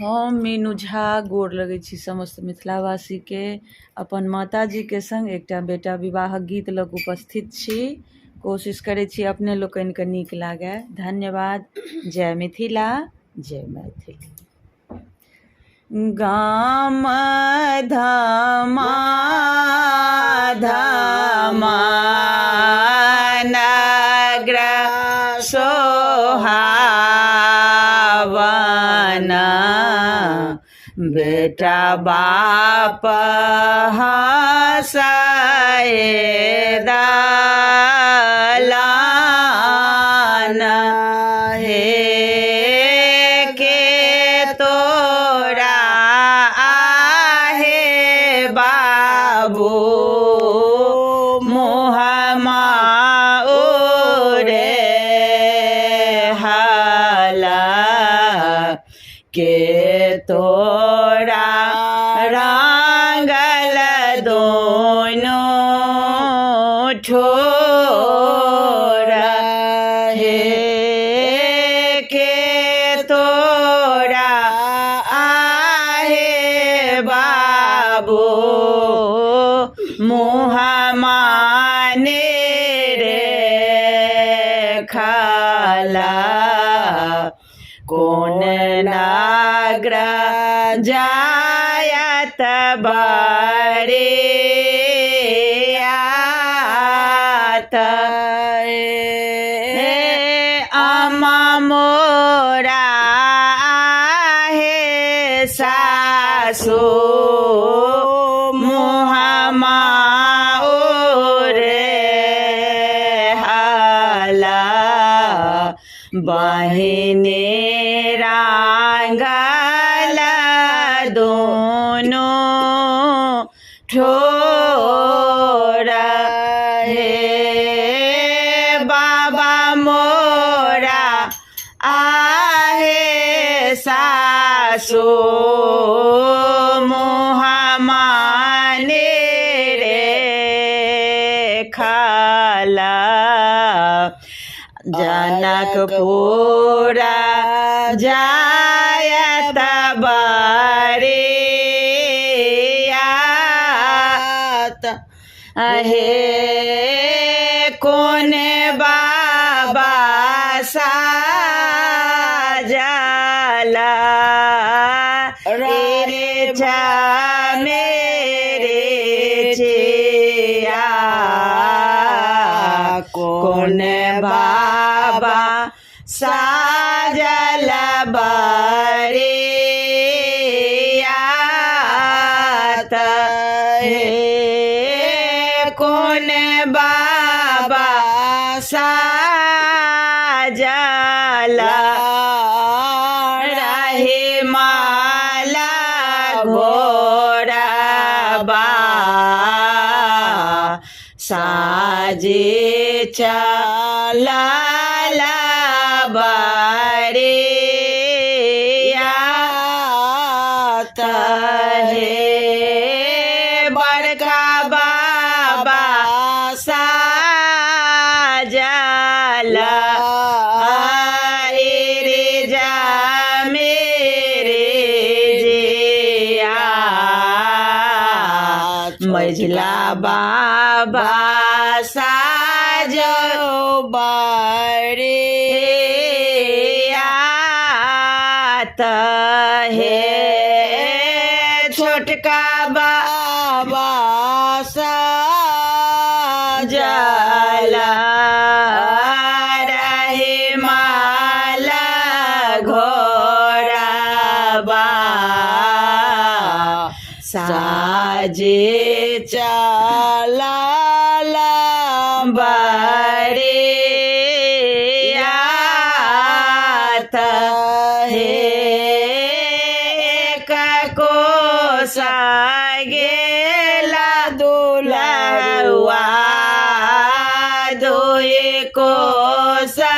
हम मीनू झा गोर लगै छी समस्त मिथिलावासी के। अपन माताजी के संग एकटा बेटा विवाहक गीत लग उपस्थित छी। कोशिश करै छी अपने लोकनि के नीक लागे। धन्यवाद। जय मिथिला, जय मैथिली। गाम धामा धामा नगर सोहावना, बेटा बाप हँसाए दलान, हे के तोरा आहे बाबू मुहमा उरे हाला, के तोरा रंगल दोनों ठोर, हे के तोरा आहे बाबू मुहमा रे खाला, कौन नागर जायत बरियात, हे अम्मा मोरा आहे सासू मुहमा उरे हाला, बहिनी रंगल दोनों ठोर, हे बाबा मोरा आहे सासू मुहमा रे खाला, जनकपुर जायत बरियात, हे कौन बाबा साजला, रे जा मेरे जिया, कौन बाबा साजल बरियात, हे कौन बाबा साजल रहे माला घोड़बा, साजे चला बरियात, हे बड़का बाबा साजल रे जा मेरे जिया, मझला बाबा साजो बरियात, हे छोटका बाबा साजल रहे माला घोड़बा, साजे चला बरियात, हे कोसा गेला दुलवा, दोए कोसा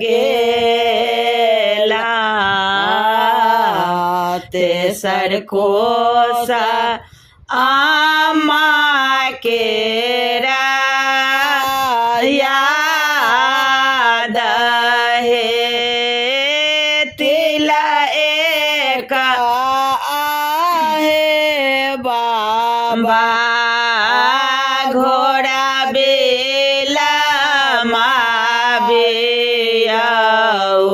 गेला, तेसर कोसा आमा के याद, हे तिला का आहे बाबा घोड़ा बेला माबियाओ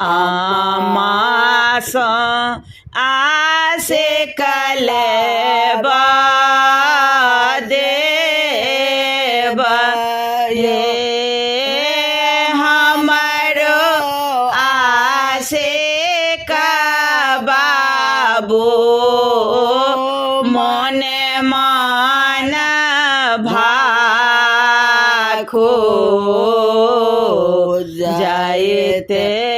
आमास आसे कलेबा देव ये हमारो आसे का बाबू मने मन भाखो जायते